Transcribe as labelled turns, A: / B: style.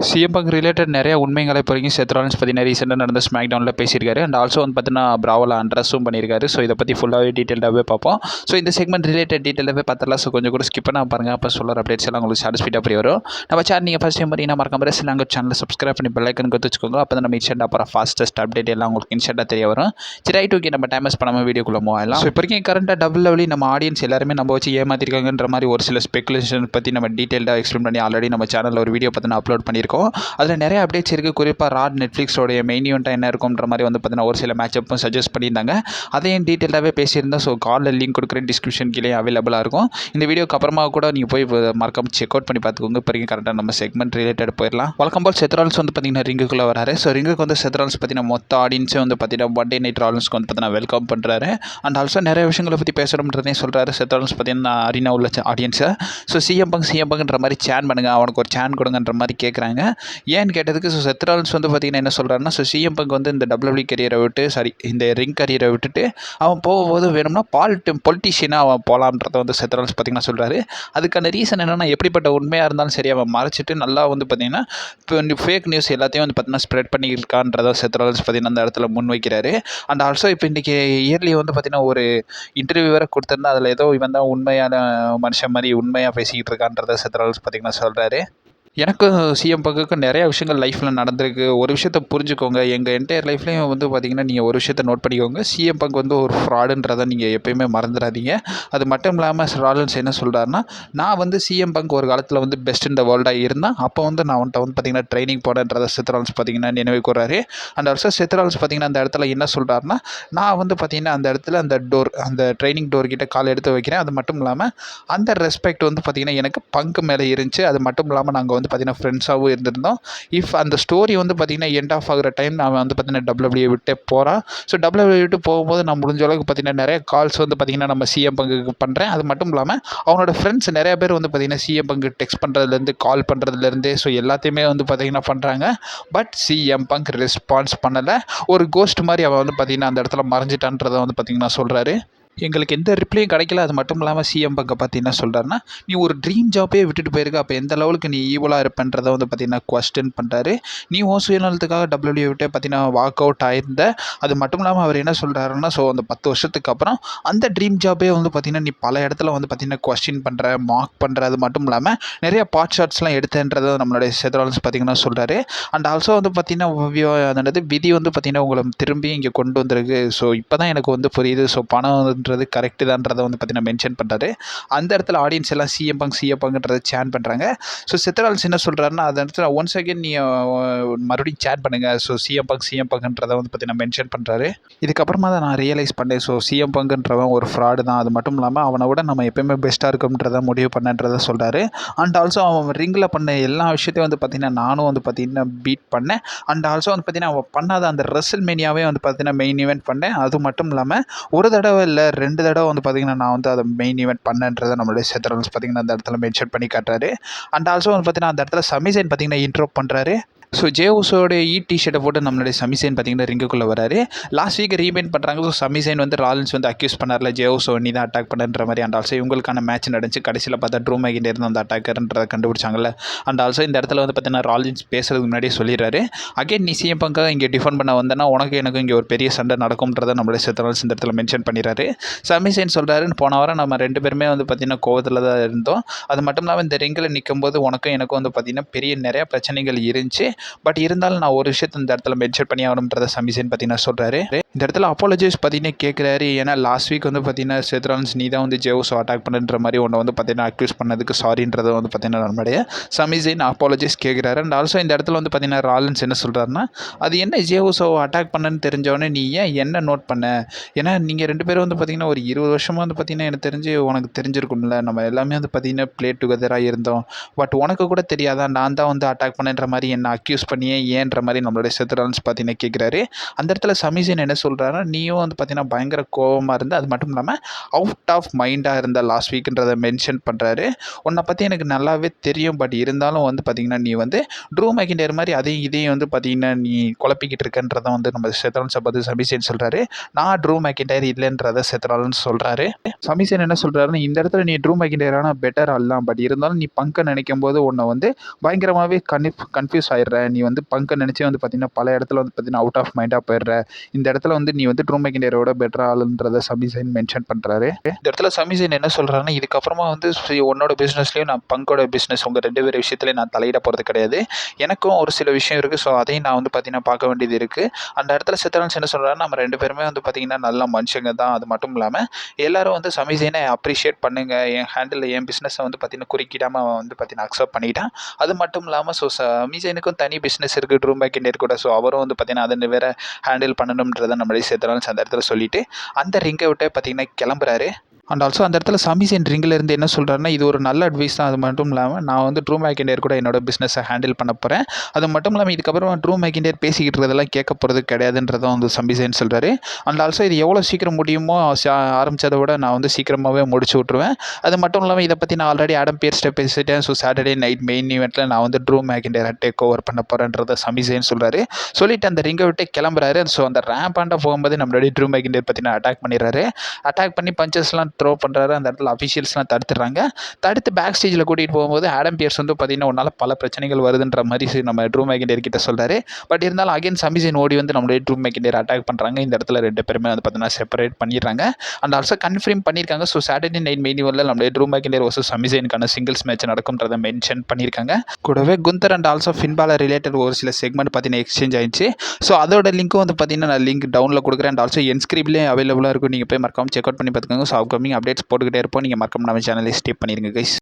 A: CM bunk related நிறைய உண்மைகளை இப்போ வரைக்கும் செத் ராலின்ஸ் பற்றின ரீசெண்டாக நடந்த ஸ்மாக் டவுனில் பேசியிருக்காரு. அண்ட் ஆல்சோ வந்து பார்த்தீங்கன்னா பிராவில் அண்ட்ரஸும் பண்ணியிருக்காரு. ஸோ இதை பற்றி ஃபுல்லாகவே டீட்டெயிலாகவே பார்ப்போம். ஸோ இந்த செக்மெண்ட் ரிலேட்டட் டீட்டெயிலாகவே பார்த்தலாம். ஸோ கொஞ்சம் கூட ஸ்கிப் பண்ண பாருங்கள். அப்போ சொல்கிற அப்டேட்ஸ் எல்லாம் உங்களுக்கு சாட்டிஸ்ஃபைடாக அப்படி வரும். நம்ம சேனல் நீங்கள் ஃபஸ்ட் டைம் பார்த்தீங்கன்னா மறக்காம லாங்குவேஜ் சேனலில் சப்ஸ்கிரைப் பண்ணி பெல் ஐக்கன் கொடுத்து வச்சுக்கோங்க. அப்போ தான் நம்ம இன்ஸ்டன்ட்டாக அப்புறம் ஃபாஸ்டஸ்ட் அப்டேட் எல்லாம் உங்களுக்கு இன்ஸ்டன்ட்டாக தெரிய வரும். சரி, ரைட், ஓகே, நம்ம டைமஸ் பண்ணாமல் வீடியோக்குள்ளே மூவ் ஆகலாம். ஸோ இப்போ வரைக்கும் கரண்ட்டாக டபுள் லெவலி நம்ம ஆடியன்ஸ் எல்லாருமே நம்ம வச்சு ஏமாற்றிருக்காங்கன்ற மாதிரி ஒரு சில ஸ்பெகுலேஷன் பற்றி நம்ம டீட்டெயிலாக எக்ஸ்பிளைன் பண்ணி ஆல்ரெடி நம்ம சேனலில் ஒரு வீடியோ பார்த்து அப்லோட் பண்ணியிருக்கோம். அதில் நிறைய அப்டேட்ஸ் இருக்குது. குறிப்பாக ராட் நெட்ஃப்ளிக்ஸோடைய மெயின் ஈவெண்ட்டாக என்ன இருக்கும்ன்ற மாதிரி வந்து பார்த்தீங்கன்னா ஒரு சில மேட்சப்பும் சஜஸ்ட் பண்ணியிருந்தாங்க. அதையும் டீட்டெயிலாகவே பேசியிருந்தோம். ஸோ காலில் லிங்க் கொடுக்குறேன், டிஸ்கிரிப்ஷன் கீழே அவைலபிளாக இருக்கும். இந்த வீடியோக்கு அப்புறமா கூட நீங்கள் போய் மறக்காம செக் அவுட் பண்ணி பார்த்துக்கோங்க. இப்போ கரெக்டாக நம்ம செக்மெண்ட் ரிலேட்டட் போயிடலாம். வழக்கம் போல் செத் ராலின்ஸ் வந்து பார்த்தீங்கன்னா ரிங்குக்குள்ளே வராரு. ஸோ ரிங்குக்கு வந்து செத் ராலின்ஸ் பார்த்தீங்கன்னா மொத்த ஆடியன்ஸே வந்து பார்த்தீங்கன்னா மண்டே நைட் ராலின்ஸ்க்கு வந்து பார்த்தீங்கன்னா வெல்கம் பண்ணுறாரு. அண்ட் ஆல்சோ நிறைய விஷயங்களை பற்றி பேசணுன்றதையும் சொல்கிறாரு. செத் ராலின்ஸ் பார்த்தீங்கன்னா அரினா உள்ள ஆடியன்ஸை ஸோ சிஎம் பங்க்ன்ற மாதிரி சேன் பண்ணுங்கள், அவனுக்கு ஒரு சேன் கொடுங்கன்ற மாதிரி கேட்குறாங்க. ஏன்னு கேட்டதுக்கு ஸோ செத் ராலின்ஸ் வந்து பார்த்தீங்கன்னா என்ன சொல்கிறாருன்னா, ஸோ சிஎம் பங்க் வந்து இந்த டபிள்யூ கரியரை விட்டு இந்த ரிங் கரியரை விட்டுட்டு அவன் போகும்போது வேணும்னா பொலிட்டிஷியனாக அவன் போகலான்றதை வந்து செத் ராலின்ஸ் பார்த்தீங்கன்னா சொல்கிறாரு. அதுக்கான ரீசன் என்னென்னா, எப்படிப்பட்ட உண்மையாக இருந்தாலும் சரி அவன் மறைச்சிட்டு நல்லா வந்து பார்த்தீங்கன்னா இப்போ ஃபேக் நியூஸ் எல்லாத்தையும் வந்து பார்த்தீங்கன்னா ஸ்ப்ரெட் பண்ணியிருக்கான்றதை செத் ராலின்ஸ் பார்த்தீங்கன்னா அந்த இடத்துல முன் வைக்கிறாரு. அண்ட் ஆல்சோ இப்போ இன்றைக்கி இயர்லி வந்து பார்த்தீங்கன்னா ஒரு இன்டர்வியூ வேறு கொடுத்துருந்தா அதில் ஏதோ இவன் தான் உண்மையான மனுஷன் மாதிரி உண்மையாக பேசிக்கிட்டு இருக்கான்றதை செத் ராலின்ஸ் பார்த்தீங்கன்னா சொல்கிறாரு. எனக்கும் சிஎம் பங்குக்கும் நிறையா விஷயங்கள் லைஃப்பில் நடந்திருக்கு. ஒரு விஷயத்தை புரிஞ்சுக்கோங்க, எங்கள் என்டையர் லைஃப்லேயும் வந்து பார்த்திங்கன்னா நீங்கள் ஒரு விஷயத்தை நோட் பண்ணிக்கோங்க, சிஎம் பங்க் வந்து ஒரு ஃப்ராடுன்றதை நீங்கள் எப்போயுமே மறந்துடாதீங்க. அது மட்டும் இல்லாமல் ராலின்ஸ் என்ன சொல்கிறாருன்னா, நான் வந்து சிஎம் பங்க் ஒரு காலத்தில் வந்து பெஸ்ட் இந்த வேர்ல்டாக இருந்தேன். அப்போ வந்து நான் அவன்கிட்ட வந்து பார்த்திங்கன்னா ட்ரைனிங் போனேன்றதை செத் ராலின்ஸ் பார்த்திங்கன்னா நினைவு கூறாரு. அண்ட் ஆல்சோ செத் ராலின்ஸ் பார்த்திங்கன்னா அந்த இடத்துல என்ன சொல்கிறாருன்னா, நான் வந்து பார்த்திங்கன்னா அந்த இடத்துல அந்த ட்ரைனிங் டோர் கிட்ட கால் எடுத்து வைக்கிறேன். அது மட்டும் இல்லாமல் அந்த ரெஸ்பெக்ட் வந்து பார்த்திங்கன்னா எனக்கு பங்க் மேலே இருந்துச்சு. அது மட்டும் இல்லாமல் நாங்கள் வந்து பார்த்தீங்கன்னா ஃப்ரெண்ட்ஸாகவும் இருந்திருந்தோம். இஃப் அந்த ஸ்டோரி வந்து பார்த்தீங்கன்னா எண்ட் ஆஃப் ஆகிற டைம் நான் வந்து பார்த்தீங்கன்னா டபிள்யூடபிள்யூ விட்டே போகிறான். ஸோ டபிள்யூடபிள்யூ விட்டு போகும்போது நான் முடிஞ்ச அளவுக்கு பார்த்தீங்கன்னா நிறைய கால்ஸ் வந்து பார்த்தீங்கன்னா நம்ம சிஎம் பங்குக்கு பண்ணுறேன். அது மட்டும் இல்லாமல் அவனோட ஃப்ரெண்ட்ஸ் நிறைய பேர் வந்து பார்த்தீங்கன்னா சிஎம் பங்கு டெக்ஸ்ட் பண்ணுறதுலேருந்து கால் பண்ணுறதுலேருந்து ஸோ எல்லாத்தையுமே வந்து பார்த்தீங்கன்னா பண்ணுறாங்க. பட் சிஎம் பங்க் ரெஸ்பான்ஸ் பண்ணலை. ஒரு கோஸ்ட் மாதிரி அவன் வந்து பார்த்தீங்கன்னா அந்த இடத்துல மறைஞ்சிட்டான்றதை வந்து பார்த்தீங்கன்னா சொல்கிறாரு. எங்களுக்கு எந்த ரிப்ளையும் கிடைக்கல. அது மட்டும் இல்லாமல் சிஎம் பங்கை பார்த்து என்ன சொல்கிறாருன்னா, நீ ஒரு ட்ரீம் ஜாப்பே விட்டுட்டு போயிருக்க, அப்போ எந்த லெவலுக்கு நீ ஈவலாக இருப்பேன்றதை வந்து பார்த்தீங்கன்னா கொஸ்டின் பண்ணுறாரு. நீ உன் சுயநலத்துக்காக டபிள்யூடபிள்யூ விட்டே பார்த்தீங்கன்னா வாக் அவுட் ஆயிருந்த. அது மட்டும் இல்லாமல் அவர் என்ன சொல்கிறாருன்னா, ஸோ அந்த 10 வருஷத்துக்கு அப்புறம் அந்த ட்ரீம் ஜாப்பே வந்து பார்த்தீங்கன்னா நீ பல இடத்துல வந்து பார்த்தீங்கன்னா கொஸ்டின் பண்ணுற, மார்க் பண்ணுற. அது மட்டும் இல்லாமல் நிறைய பார்ட் ஷாட்ஸ்லாம் எடுத்தேன்றதை நம்மளுடைய செத் ராலின்ஸ் பார்த்தீங்கன்னா சொல்கிறாரு. அண்ட் ஆல்சோ வந்து பார்த்தீங்கன்னா அதனது விதி வந்து பார்த்தீங்கன்னா உங்களை திரும்பி இங்கே கொண்டு வந்திருக்கு. ஸோ இப்போ தான் எனக்கு வந்து புரியுது. ஸோ பணம் கரெக்டு தான்றதை வந்து பார்த்தீங்கன்னா மென்ஷன் பண்ணுறாரு. அந்த இடத்துல ஆடியன்ஸ் எல்லாம் சிஎம் பங்குன்றதை சேன் பண்ணுறாங்க. ஸோ செத் ராலின்ஸ் என்ன சொல்கிறாருன்னா, அந்த இடத்துல ஒன்ஸ் அகேன் நீ மறுபடியும் சேன் பண்ணுங்கள். ஸோ சிஎம் பங்குன்றதை வந்து பார்த்தீங்கன்னா மென்ஷன் பண்ணுறாரு. இதுக்கப்புறமா தான் நான் ரியலைஸ் பண்ணேன், ஸோ சிஎம் பங்குன்றவன் ஒரு ஃப்ராடு தான். அது மட்டும் இல்லாமல் அவனை விட நம்ம எப்போயுமே பெஸ்ட்டாக இருக்கும்ன்றதை முடிவு பண்ணன்றதை சொல்கிறாரு. அண்ட் ஆல்சோ அவன் ரிங்கில் பண்ண எல்லா விஷயத்தையும் வந்து பார்த்தீங்கன்னா நானும் வந்து பார்த்தீங்கன்னா பீட் பண்ணேன். அண்ட் ஆல்சோ வந்து பார்த்தீங்கன்னா அவன் பண்ணாத அந்த ரெஸ்ல்மேனியாவே வந்து பார்த்தீங்கன்னா மெயின் ஈவெண்ட் பண்ணேன். அது மட்டும் இல்லாமல் ஒரு தடவை இல்லை 2 தடவை வந்து பார்த்திங்கன்னா நான் வந்து அதை மெயின் ஈவெண்ட் பண்ணன்றதை நம்மளுடைய செத் ராலின்ஸ் பார்த்திங்கன்னா அந்த இடத்துல மென்ஷன் பண்ணி காட்டுறாரு. அண்ட் ஆல்சோ வந்து பார்த்திங்கன்னா அந்த இடத்துல சமிசைன் பார்த்திங்கன்னா இன்ட்ரோ பண்ணுறாரு. ஸோ ஜேவுஸோட டிஷர்ட்டை போட்டு நம்மளுடைய சமிசைன் பார்த்திங்கன்னா ரிங்குக்குள்ளே வராரு. லாஸ்ட் வீக் ரீபெயிண்ட் பண்ணுறாங்க. ஸோ சமிசைன் வந்து ராலின்ஸ் வந்து அக்யூஸ் பண்ணார்ல, ஜேவுஸோ நீ தான் அட்டாக் பண்ணுற மாதிரி. அண்ட் ஆல்சோ இவங்களுக்கான மேட்ச் நடந்துச்சு. கடைசியில் பார்த்தா ட்ரூ மேக்கிட்ட இருந்து அந்த அட்டாக்கர்ன்றதை கண்டுபிடிச்சாங்கல்ல. அண்ட் ஆல்சோ இந்த இடத்துல வந்து பார்த்தீங்கன்னா ராலின்ஸ் பேசுறதுக்கு முன்னாடியே சொல்லிடுறாரு, அகைன் நீ சிஎம் பங்காக இங்கே டிஃபெண்ட் பண்ண வந்தேன்னா உனக்கு எனக்கு இங்கே ஒரு பெரிய சண்டை நடக்கும்ன்றதை நம்மளுடைய செத் ராலின்ஸ் இந்த இடத்துல மென்ஷன் பண்ணிடுறாரு. சமிசைன் சொல்கிறாரு, போன வாரம் நம்ம 2 பேருமே வந்து பார்த்திங்கன்னா கோவத்தில் தான் இருந்தோம். அது மட்டும் இல்லாமல் இந்த ரிங்கில் நிற்கும் போது உனக்கும் எனக்கும் வந்து பார்த்திங்கன்னா நிறைய பிரச்சனைகள் இருந்துச்சு. பட் இருந்தாலும் நான் ஒரு விஷயத்தை இந்த இடத்துல மென்ஷன் பண்ணி ஆகணுன்றதை சமிசைன் பார்த்தீங்கன்னா சொல்கிறாரு. இந்த இடத்துல அப்பாலஜைஸ் பார்த்தீங்கன்னா கேட்குறாரு. ஏன்னா லாஸ்ட் வீக் வந்து பார்த்தீங்கன்னா செத் ராலின்ஸ் நீ தான் வந்து ஜேவுஸோ அட்டாக் பண்ணுன்ற மாதிரி உன்னை வந்து பார்த்தீங்கன்னா அக்யூஸ் பண்ணதுக்கு சாரின்றதை வந்து பார்த்தீங்கன்னா நம்மளுடைய சமிசைன் அப்பாலஜைஸ் கேட்குறாரு. அண்ட் ஆல்சோ இந்த இடத்துல வந்து பார்த்தீங்கன்னா ராலின்ஸ் என்ன சொல்கிறாருன்னா, அது என்ன ஜேவுஸோ அட்டாக் பண்ணன்னு தெரிஞ்சவொடனே நீ ஏன் என்ன நோட் பண்ண? ஏன்னா நீங்கள் 2 பேரும் வந்து பார்த்தீங்கன்னா ஒரு 20 வருஷமாக வந்து பார்த்தீங்கன்னா எனக்கு தெரிஞ்சு உனக்கு தெரிஞ்சிருக்கும்ல, நம்ம எல்லாமே வந்து பார்த்தீங்கன்னா ப்ளே டுகெதராக இருந்தோம். பட் உனக்கு கூட தெரியாதா நான் தான் வந்து அட்டாக் பண்ணுன்ற மாதிரி என்னை அக்யூஸ் பண்ணியே ஏன்ற மாதிரி நம்மளுடைய செத் ராலின்ஸ் பார்த்தீங்கன்னா கேட்குறாரு. அந்த இடத்துல சமிசைன் என்ன சொல்கிறாருன்னா, நீயும் வந்து பார்த்தீங்கன்னா பயங்கர கோவமா இருந்த, அது மட்டும் இல்லாமல் அவுட் ஆஃப் மைண்டாக இருந்த லாஸ்ட் வீக்குன்றத மென்ஷன் பண்ணுறாரு. உன்னை பற்றி எனக்கு நல்லாவே தெரியும், பட் இருந்தாலும் வந்து பார்த்தீங்கன்னா நீ வந்து ட்ரூ மெக்கின்டர் மாதிரி அதையும் இதையும் வந்து பார்த்தீங்கன்னா நீ குழப்பிக்கிட்டு இருக்கன்றதை வந்து நம்ம செத்ரான்ஸை பார்த்து சமிசேன் சொல்கிறாரு. நான் ட்ரூ மெக்கின்டர் இல்லைன்றதை செத்ரான்ஸ் சொல்கிறாரு. சமிசேன் என்ன சொல்கிறாருன்னா, இந்த இடத்துல நீ ட்ரூ மெக்கின்டரான பெட்டர் ஆடலாம், பட் இருந்தாலும் நீ பங்கை நினைக்கும் போது உன்னை வந்து பயங்கரமாகவே கன்ஃபியூஸ் ஆயிடுற. நீ வந்து பங்கை நினச்சே வந்து பார்த்தீங்கன்னா பல இடத்துல வந்து பார்த்தீங்கன்னா அவுட் ஆஃப் மைண்டாக போயிடுற. இந்த இடத்துல வந்து நீ வந்து ட்ரூ மெக்கின்டரோட பெட்டர் ஆளுன்றதை சமிசேன் மென்ஷன் பண்ணுறாரு. இந்த இடத்துல சமிசேன் என்ன சொல்கிறாருன்னா, இதுக்கப்புறமா வந்து உன்னோட பிஸ்னஸ்லேயும் நான் பங்கோட பிஸ்னஸ் உங்கள் 2 பேர் விஷயத்துலேயும் நான் தலையிட போகிறது கிடையாது. எனக்கும் ஒரு சில விஷயம் இருக்குது. ஸோ அதையும் நான் வந்து பார்த்தீங்கன்னா பார்க்க வேண்டியது இருக்குது. அந்த இடத்துல செத்ரான்ஸ் என்ன சொல்கிறாருன்னா, நம்ம 2 பேருமே வந்து பார்த்தீங்கன்னா நல்ல மனுஷங்க தான். அது மட்டும் இல்லாமல் எல்லாரும் வந்து சமிசேனை அப்ரிஷியேட் பண்ணுங்கள். என் ஹேண்டில் என் பிஸ்னஸை வந்து பார்த்தீங்கன்னா குறுக்கிடாமல் வந்து பார்த்தீங்கன்னா அக்செப்ட் பண்ணிட்டான். அது மட்டும் இல்லாமல் ஸோ சமிசேனுக்கும் தனி பிஸ்னஸ் இருக்குது ட்ரூ மெக்கின்டர் கூட. ஸோ அவரும் வந்து பார்த்தீங்கன்னா அதை வேறு ஹேண்டில் பண்ணணுன்றதை நம்மளே செத்ரான்ஸ் அந்த இடத்துல சொல்லிவிட்டு அந்த ரிங்கை விட்டு பார்த்தீங்கன்னா கிளம்புறாரு. அண்ட் ஆல்சோ அந்த இடத்துல சமிசேன் ரிங்கிலேருந்து என்ன சொல்கிறாருன்னா, இது ஒரு நல்ல அட்வைஸ் தான். அது மட்டும் இல்லாமல் நான் வந்து ட்ரூ மெக்கின்டர் கூட என்னோட பிஸ்னஸை ஹேண்டில் பண்ண போகிறேன். அது மட்டும் இல்லாமல் இதுக்கப்புறம் ட்ரூ மெக்கின்டர் பேசிக்கிட்டு இருக்கிறதெல்லாம் கேட்க போகிறது கிடையாதுன்றதும் வந்து சமிசேன் சொல்கிறாரு. அண்ட் ஆல்சோ இது எவ்வளோ சீக்கிரம் முடியுமோ ஆரம்பித்ததை விட நான் வந்து சீக்கிரமாகவே முடிச்சு விட்ருவேன். அது மட்டும் இல்லாமல் இதை பற்றி நான் ஆல்ரெடி ஆடம் பியர்ஸ்ட்ட பேசிட்டேன். ஸோ சாட்டர்டே நைட் மெயின் ஈவெண்ட்டில் நான் வந்து ட்ரூ மெக்கின்டரை டேக் ஓவர் பண்ண போகிறேன்றதை சமிசேன் சொல்கிறாரு. சொல்லிவிட்டு அந்த ரிங்கை விட்டு கிளம்புறாரு. ஸோ அந்த ரேம்பாண்ட போகும்போது நம்மளுடைய ட்ரூ மெக்கின்டர் பற்றின அட்டாக் பண்ணிடுறாரு. அட்டாக் பண்ணி பஞ்சஸ்லாம் த்ரோ பண்ணுறாரு. அந்த இடத்துல அஃபிஷியல்ஸ்லாம் தடுத்துடுறாங்க. தடுத்து பேக் ஸ்டேஜில் கூட்டிகிட்டு போகும்போது ஆடம் பியர்ஸ் வந்து பார்த்தீங்கன்னா உன்னால் பல பிரச்சனைகள் வருதுன்ற மாதிரி நம்ம ட்ரூ மெக்கின்டர் கிட்ட சொல்கிறாரு. பட் இருந்தாலும் அகைன் சமிசேன் ஓடி வந்து நம்மளுடைய ட்ரூ மெக்கின்டர் அட்டாக் பண்ணுறாங்க. இந்த இடத்துல 2 பேருமே வந்து பார்த்தீங்கன்னா செப்பரேட் பண்ணிடுறாங்க. அண்ட் ஆல்சோ கன்ஃபார்ம் பண்ணியிருக்காங்க. ஸோ சாட்டர்டே நைட் மெயின் ஈவெண்ட்டில் நம்மளுடைய ட்ரூ மெக்கின்டர் வர்சஸ் சமிசேனுக்கான சிங்கிள்ஸ் மேட்ச் நடக்கும்ன்றதை மென்ஷன் பண்ணியிருக்காங்க. கூடவே Gunther and also Finn Balor related ஒரு சில செக்மெண்ட் பார்த்தீங்கன்னா எக்ஸ்சேஞ்ச் ஆயிடுச்சு. ஸோ அதோட லிங்க்கும் வந்து பார்த்தீங்கன்னா நான் லிங்க் டவுனில் கொடுக்குறேன். அண்ட் ஆல்சோ என்ஸ்கிரிப்ட்லேயும் அவைலபிளாக இருக்கும். நீங்கள் போய் மறக்காம செக் அவுட் பண்ணி பார்த்துக்கோங்க. ஸோ அப்கமிங் அப்டேட்ஸ் போட்டுக்கிட்டே இருப்போம். நீங்கள் மறக்காம நம்ம சேனலை ஸ்டே பண்ணிடுங்க கைஸ்.